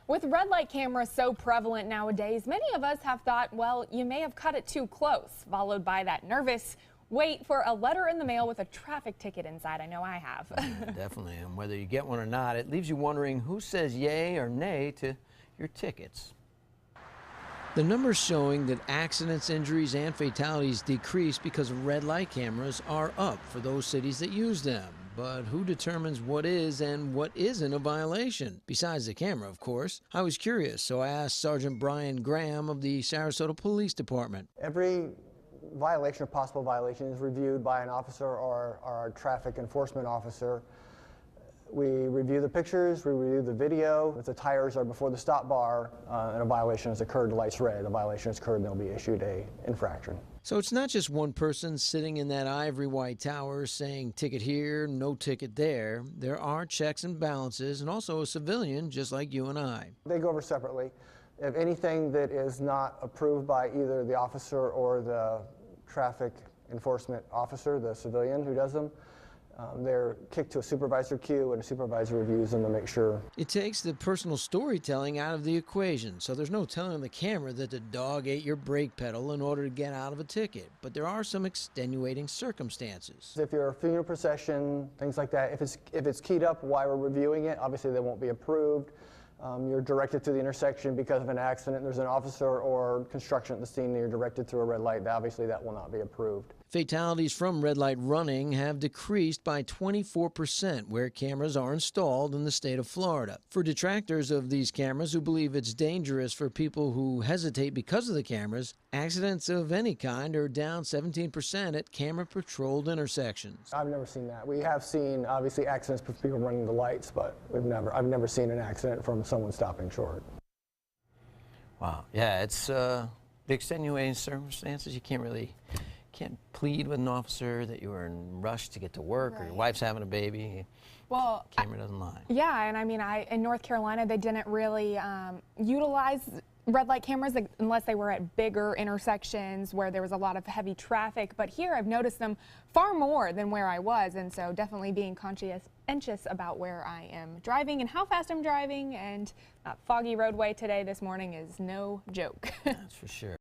With red light cameras so prevalent nowadays, many of us have thought, well, you may have cut it too close, followed by that nervous wait for a letter in the mail with a traffic ticket inside. I know I have. Yeah, definitely. And whether you get one or not, it leaves you wondering who says yay or nay to your tickets. The numbers showing that accidents, injuries, and fatalities decrease because of red light cameras are up for those cities that use them. But who determines what is and what isn't a violation? Besides the camera, of course. I was curious, so I asked Sergeant Brian Graham of the Sarasota Police Department. Every violation or possible violation is reviewed by an officer or our traffic enforcement officer. We review the pictures, we review the video. If the tires are before the stop bar and a violation has occurred, the light's red, a violation has occurred, they'll be issued an infraction. So it's not just one person sitting in that ivory white tower saying ticket here, no ticket there. There are checks and balances and also a civilian just like you and I. They go over separately. If anything that is not approved by either the officer or the traffic enforcement officer, the civilian who does them, they're kicked to a supervisor queue, and a supervisor reviews them to make sure. It takes the personal storytelling out of the equation, so there's no telling the camera that the dog ate your brake pedal in order to get out of a ticket. But there are some extenuating circumstances. If you're a funeral procession, things like that, if it's keyed up while we're reviewing it, obviously they won't be approved. You're directed to the intersection because of an accident, there's an officer or construction at the scene, and you're directed through a red light, obviously that will not be approved. Fatalities from red light running have decreased by 24% where cameras are installed in the state of Florida. For detractors of these cameras who believe it's dangerous for people who hesitate because of the cameras, accidents of any kind are down 17% at camera-patrolled intersections. I've never seen that. We have seen, obviously, accidents with people running the lights, but I've never seen an accident from someone stopping short. Wow. Yeah, it's the extenuating circumstances. You can't plead with an officer that you were in a rush to get to work or your wife's having a baby. Well, camera doesn't lie. Yeah, and I mean, in North Carolina, they didn't really utilize red light cameras unless they were at bigger intersections where there was a lot of heavy traffic. But here I've noticed them far more than where I was, and so definitely being conscientious about where I am driving and how fast I'm driving. And that foggy roadway this morning is no joke. That's for sure.